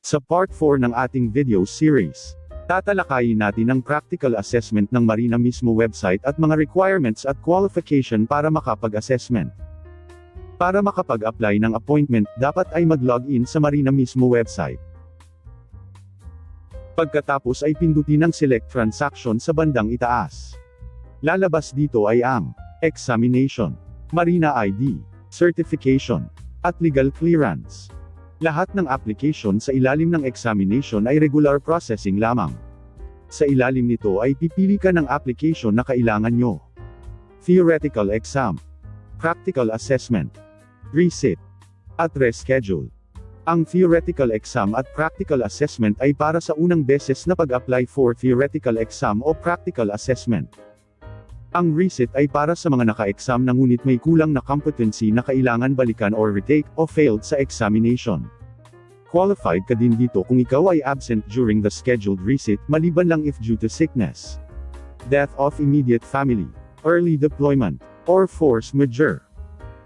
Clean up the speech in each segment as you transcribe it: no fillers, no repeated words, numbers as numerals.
Sa Part 4 ng ating video series, tatalakayin natin ang practical assessment ng Marina MISMO website at mga requirements at qualification para makapag-assessment. Para makapag-apply ng appointment, dapat ay mag-login sa Marina MISMO website. Pagkatapos ay pindutin ang Select Transaction sa bandang itaas. Lalabas dito ay ang Examination, Marina ID, Certification, at Legal Clearance. Lahat ng application sa ilalim ng examination ay regular processing lamang. Sa ilalim nito ay pipili ka ng application na kailangan nyo. Theoretical Exam, Practical Assessment, Resit, at Reschedule. Ang theoretical exam at practical assessment ay para sa unang beses na pag-apply for theoretical exam o practical assessment. Ang resit ay para sa mga naka-exam na ngunit may kulang na competency na kailangan balikan or retake o failed sa examination. Qualified ka din dito kung ikaw ay absent during the scheduled resit maliban lang if due to sickness, death of immediate family, early deployment, or force majeure.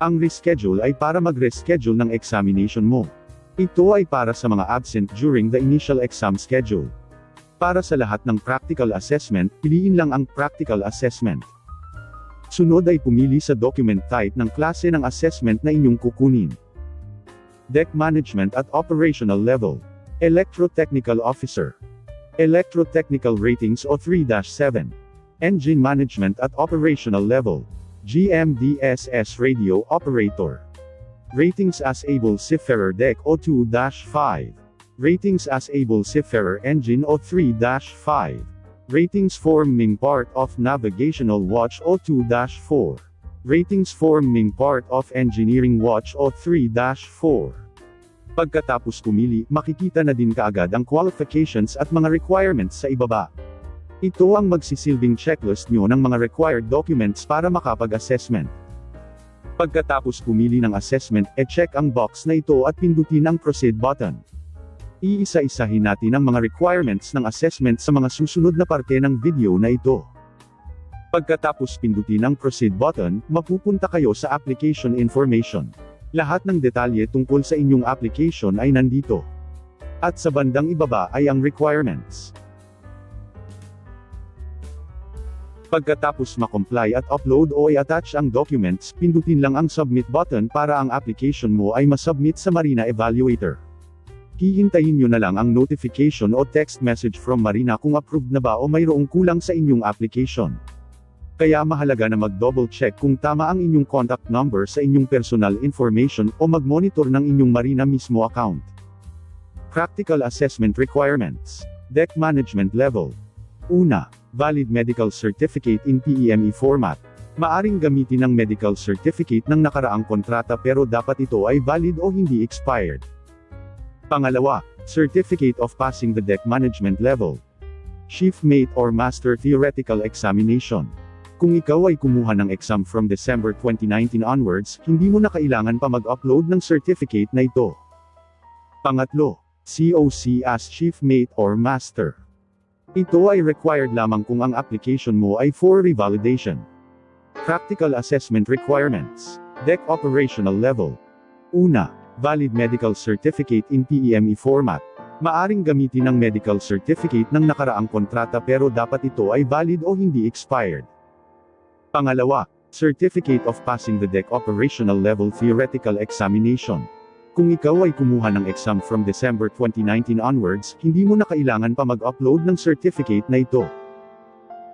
Ang reschedule ay para mag-reschedule ng examination mo. Ito ay para sa mga absent during the initial exam schedule. Para sa lahat ng practical assessment, piliin lang ang practical assessment. Sunod ay pumili sa document type ng klase ng assessment na inyong kukunin. Deck Management at Operational Level, Electro Technical Officer, Electro Technical Ratings o 3-7, Engine Management at Operational Level, GMDSS Radio Operator. Ratings as Able Seafarer Deck o 2-5. Ratings as Able Seafarer Engine o 3-5. Ratings forming part of Navigational Watch o 2-4. Ratings forming part of Engineering Watch o 3-4. Pagkatapos pumili, makikita na din kaagad ang qualifications at mga requirements sa ibaba. Ito ang magsisilbing checklist nyo ng mga required documents para makapag-assessment. Pagkatapos pumili ng assessment, e-check ang box na ito at pindutin ang Proceed button. Iisa-isahin natin ang mga requirements ng assessment sa mga susunod na parte ng video na ito. Pagkatapos pindutin ang Proceed button, mapupunta kayo sa Application Information. Lahat ng detalye tungkol sa inyong application ay nandito. At sa bandang ibaba ay ang requirements. Pagkatapos makomply at upload o i-attach ang documents, pindutin lang ang Submit button para ang application mo ay masubmit sa Marina Evaluator. Hihintayin nyo na lang ang notification o text message from Marina kung approved na ba o mayroong kulang sa inyong application. Kaya mahalaga na mag-double check kung tama ang inyong contact number sa inyong personal information o mag-monitor ng inyong Marina MISMO account. Practical Assessment Requirements, Deck Management Level. Una, valid medical certificate in PEME format. Maaring gamitin ang medical certificate ng nakaraang kontrata pero dapat ito ay valid o hindi expired. Pangalawa, certificate of passing the deck management level. Chief Mate or Master Theoretical Examination. Kung ikaw ay kumuha ng exam from December 2019 onwards, hindi mo na kailangan pa mag-upload ng certificate na ito. Pangatlo, COC as Chief Mate or Master. Ito ay required lamang kung ang application mo ay for revalidation. Practical Assessment Requirements, Deck Operational Level. Una, valid medical certificate in PEME format. Maaring gamitin ang medical certificate ng nakaraang kontrata pero dapat ito ay valid o hindi expired. Pangalawa, Certificate of Passing the Deck Operational Level Theoretical Examination. Kung ikaw ay kumuha ng exam from December 2019 onwards, hindi mo na kailangan pa mag-upload ng certificate na ito.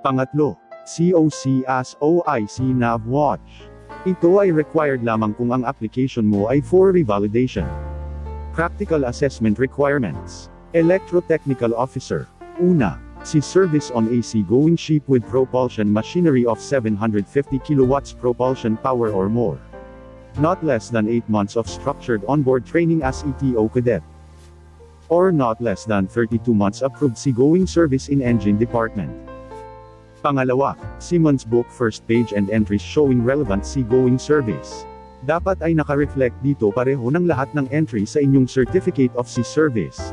Pangatlo, COC as OIC Nav Watch. Ito ay required lamang kung ang application mo ay for revalidation. Practical Assessment Requirements, Electro Technical Officer. Una, Sea Service on AC going ship with propulsion machinery of 750 kilowatts propulsion power or more. Not less than 8 months of structured onboard training as ETO cadet. Or not less than 32 months approved seagoing service in engine department. Pangalawa, Seaman's Book first page and entries showing relevant seagoing service. Dapat ay naka-reflect dito pareho ng lahat ng entry sa inyong Certificate of Sea Service.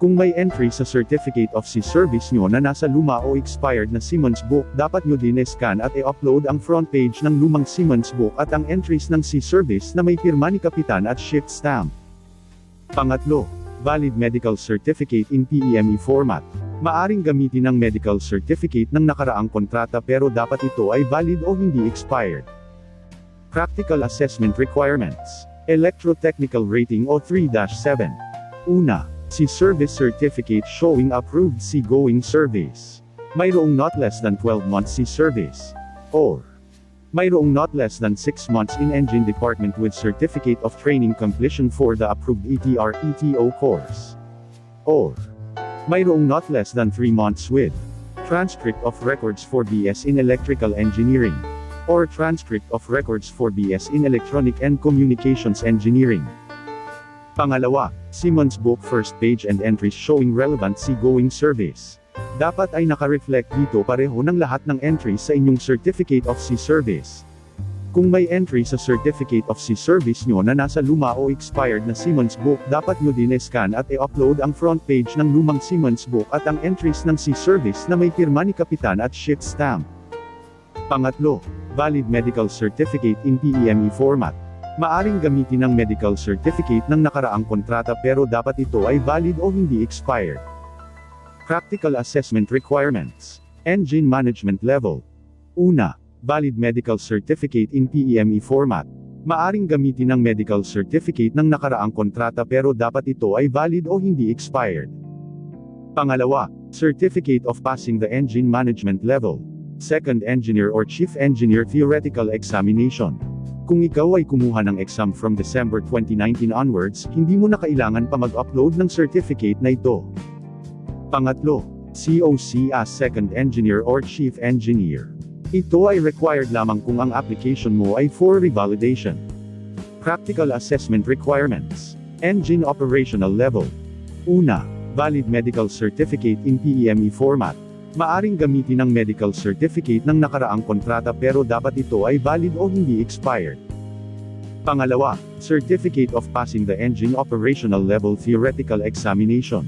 Kung may entry sa Certificate of Sea Service nyo na nasa luma o expired na Seaman's Book, dapat nyo din scan at i-upload ang front page ng lumang Seaman's Book at ang entries ng Sea Service na may pirma ni Kapitan at ship stamp. Pangatlo, valid medical certificate in PEME format. Maaring gamitin ang medical certificate ng nakaraang kontrata pero dapat ito ay valid o hindi expired. Practical assessment requirements. Electro technical rating o 3-7. Una, Sea Service Certificate showing approved seagoing service. Mayroong not less than 12 months sea service. Or, mayroong not less than 6 months in engine department with certificate of training completion for the approved ETR/ETO course. Or, mayroong not less than 3 months with transcript of records for BS in electrical engineering. Or transcript of records for BS in electronic and communications engineering. Pangalawa, Seaman's Book first page and entries showing relevant seagoing service. Dapat ay naka-reflect dito pareho ng lahat ng entries sa inyong Certificate of Sea Service. Kung may entry sa Certificate of Sea Service nyo na nasa luma o expired na Seaman's Book, dapat nyo din scan at i-upload ang front page ng lumang Seaman's Book at ang entries ng Sea Service na may pirma ni Kapitan at ship stamp. Pangatlo, valid medical certificate in PEME format. Maaring gamitin ang medical certificate ng nakaraang kontrata pero dapat ito ay valid o hindi expired. Practical assessment requirements. Engine management level. Una, valid medical certificate in PEME format. Maaring gamitin ang medical certificate ng nakaraang kontrata pero dapat ito ay valid o hindi expired. Pangalawa, certificate of passing the engine management level. Second engineer or chief engineer theoretical examination. Kung ikaw ay kumuha ng exam from December 2019 onwards, hindi mo na kailangan pa mag-upload ng certificate na ito. Pangatlo, COC as second engineer or chief engineer. Ito ay required lamang kung ang application mo ay for revalidation. Practical assessment requirements. Engine operational level. Una, valid medical certificate in PEME format. Maaring gamitin ang medical certificate ng nakaraang kontrata pero dapat ito ay valid o hindi expired. Pangalawa, certificate of passing the engine operational level theoretical examination.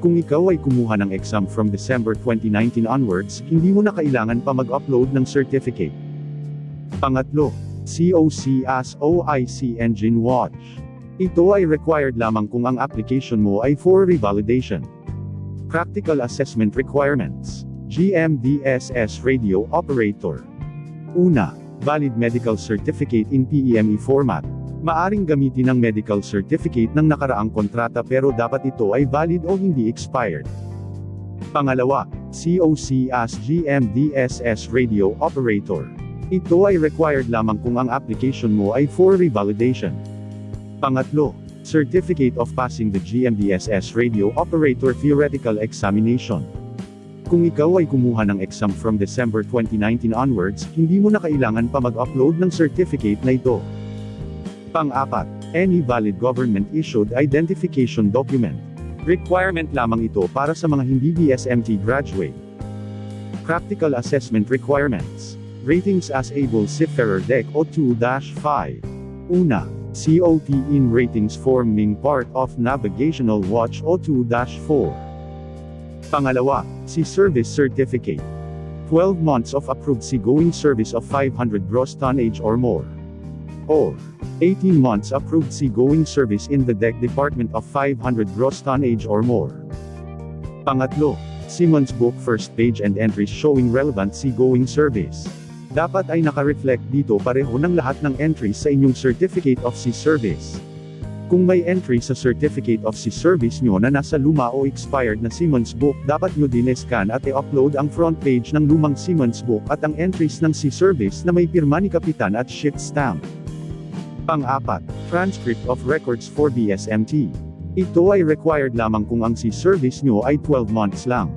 Kung ikaw ay kumuha ng exam from December 2019 onwards, hindi mo na kailangan pa mag-upload ng certificate. Pangatlo, COC as OIC Engine Watch. Ito ay required lamang kung ang application mo ay for revalidation. Practical assessment requirements. GMDSS radio operator. Una, valid medical certificate in PEME format. Maaring gamitin ang medical certificate ng nakaraang kontrata pero dapat ito ay valid o hindi expired. Pangalawa, COC as GMDSS radio operator. Ito ay required lamang kung ang application mo ay for revalidation. Pangatlo, certificate of passing the GMDSS radio operator theoretical examination. Kung ikaw ay kumuha ng exam from December 2019 onwards, hindi mo na kailangan pa mag-upload ng certificate na ito. Pang-apat, any valid government-issued identification document. Requirement lamang ito para sa mga hindi BSMT graduate. Practical assessment requirements. Ratings as able Seafarer Deck o 2-5. Una, COT in ratings forming part of Navigational Watch o 2-4. Pangalawa, Sea Service Certificate. 12 months of approved seagoing service of 500 gross tonnage or more. Or, 18 months approved seagoing service in the deck department of 500 gross tonnage or more. Pangatlo, Seaman's Book first page and entries showing relevant seagoing service. Dapat ay naka-reflect dito pareho ng lahat ng entries sa inyong Certificate of Sea Service. Kung may entry sa Certificate of Sea Service nyo na nasa luma o expired na Seaman's Book, dapat nyo din scan at i-upload ang front page ng lumang Seaman's Book at ang entries ng Sea Service na may pirma ni Kapitan at ship stamp. Pang-apat, transcript of records for BSMT. Ito ay required lamang kung ang Sea Service nyo ay 12 months lang.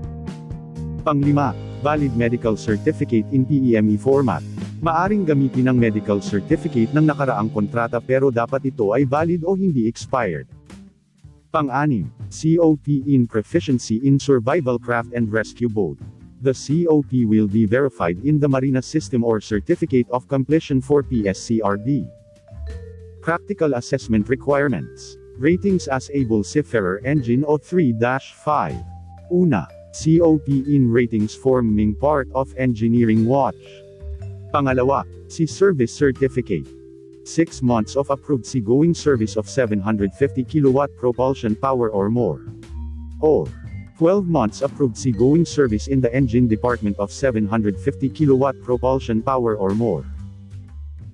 Pang-lima, valid medical certificate in PEME format. Maaring gamitin ang medical certificate ng nakaraang kontrata pero dapat ito ay valid o hindi expired. Pang-anim, COT in proficiency in survival craft and rescue boat. The COT will be verified in the Marina system or certificate of completion for PSCRD. Practical assessment requirements. Ratings as able Seafarer engine o 3-5. Una, COT in ratings forming part of engineering watch. Pangalawa, Sea Service Certificate. 6 months of approved seagoing service of 750 kW propulsion power or more. Or 12 months approved seagoing service in the engine department of 750 kW propulsion power or more.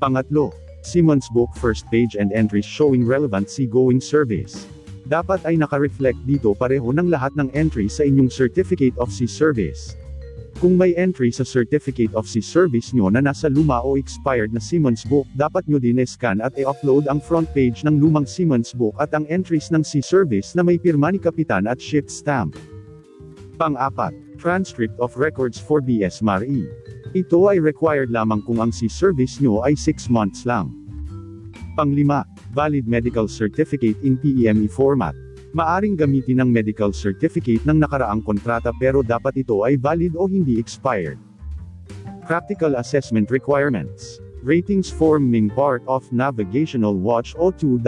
Pangatlo, Siemens Book first page and entries showing relevant seagoing service. Dapat ay naka-reflect dito pareho ng lahat ng entry sa inyong Certificate of Sea Service. Kung may entry sa Certificate of Sea Service nyo na nasa luma o expired na Siemens Book, dapat nyo din scan at i-upload ang front page ng lumang Siemens Book at ang entries ng Sea Service na may pirma ni Kapitan at shipped stamp. Pang-apat, Transcript of Records for BS Mar-E. Ito ay required lamang kung ang Sea Service nyo ay 6 months lang. Pang-lima, Valid Medical Certificate in PEME format. Maaring gamitin ang medical certificate ng nakaraang kontrata pero dapat ito ay valid o hindi expired. Practical Assessment Requirements. Ratings forming part of Navigational Watch O2-4.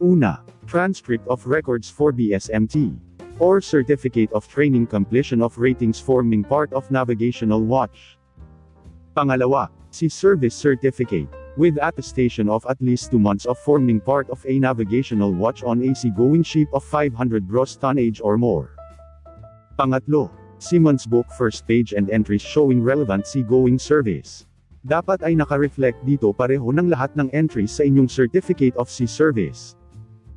Una, Transcript of Records for BSMT. Or Certificate of Training Completion of Ratings forming part of Navigational Watch. Pangalawa, Sea Service Certificate. With attestation of at least 2 months of forming part of a navigational watch on a seagoing ship of 500 gross tonnage or more. Pangatlo, Siemens Book first page and entries showing relevant seagoing service. Dapat ay naka-reflect dito pareho ng lahat ng entries sa inyong Certificate of Sea Service.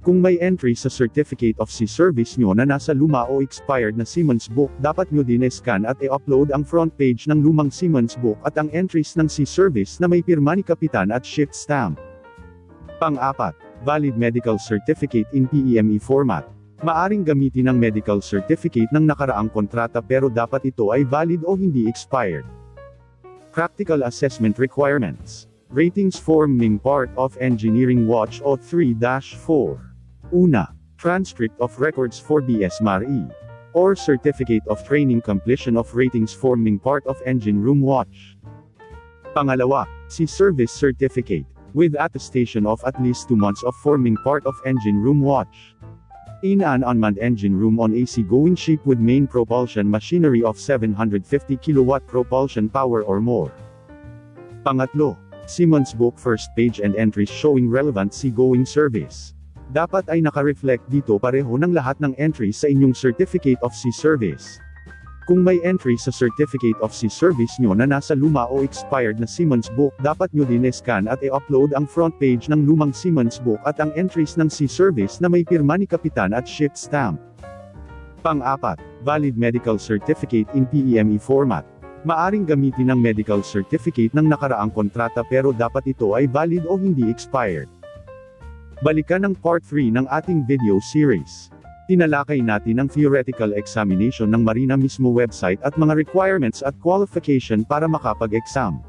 Kung may entry sa Certificate of Sea Service nyo na nasa luma o expired na Siemens Book, dapat nyo din scan at i-upload ang front page ng lumang Siemens Book at ang entries ng Sea Service na may pirma ni Kapitan at shipped stamp. Pang-apat, Valid Medical Certificate in PEME format. Maaring gamitin ang medical certificate ng nakaraang kontrata pero dapat ito ay valid o hindi expired. Practical Assessment Requirements. Ratings forming part of Engineering Watch O3-4. Una, Transcript of Records for BS Mar-E. Or Certificate of Training Completion of Ratings forming part of Engine Room Watch. Pangalawa, Sea Service Certificate. With attestation of at least 2 months of forming part of Engine Room Watch. In an unmanned engine room on a seagoing ship with main propulsion machinery of 750 kW propulsion power or more. Pangatlo, Siemens Book first page and entries showing relevant seagoing service. Dapat ay naka-reflect dito pareho ng lahat ng entries sa inyong Certificate of Sea Service. Kung may entry sa Certificate of Sea Service nyo na nasa luma o expired na Siemens Book, dapat nyo din scan at i-upload ang front page ng lumang Siemens Book at ang entries ng Sea Service na may pirma ni Kapitan at shipped stamp. Pang-apat, Valid Medical Certificate in PEME format. Maaring gamitin ang medical certificate ng nakaraang kontrata pero dapat ito ay valid o hindi expired. Balikan ang Part 3 ng ating video series. Tinalakay natin ang theoretical examination ng Marina MISMO website at mga requirements at qualification para makapag-exam.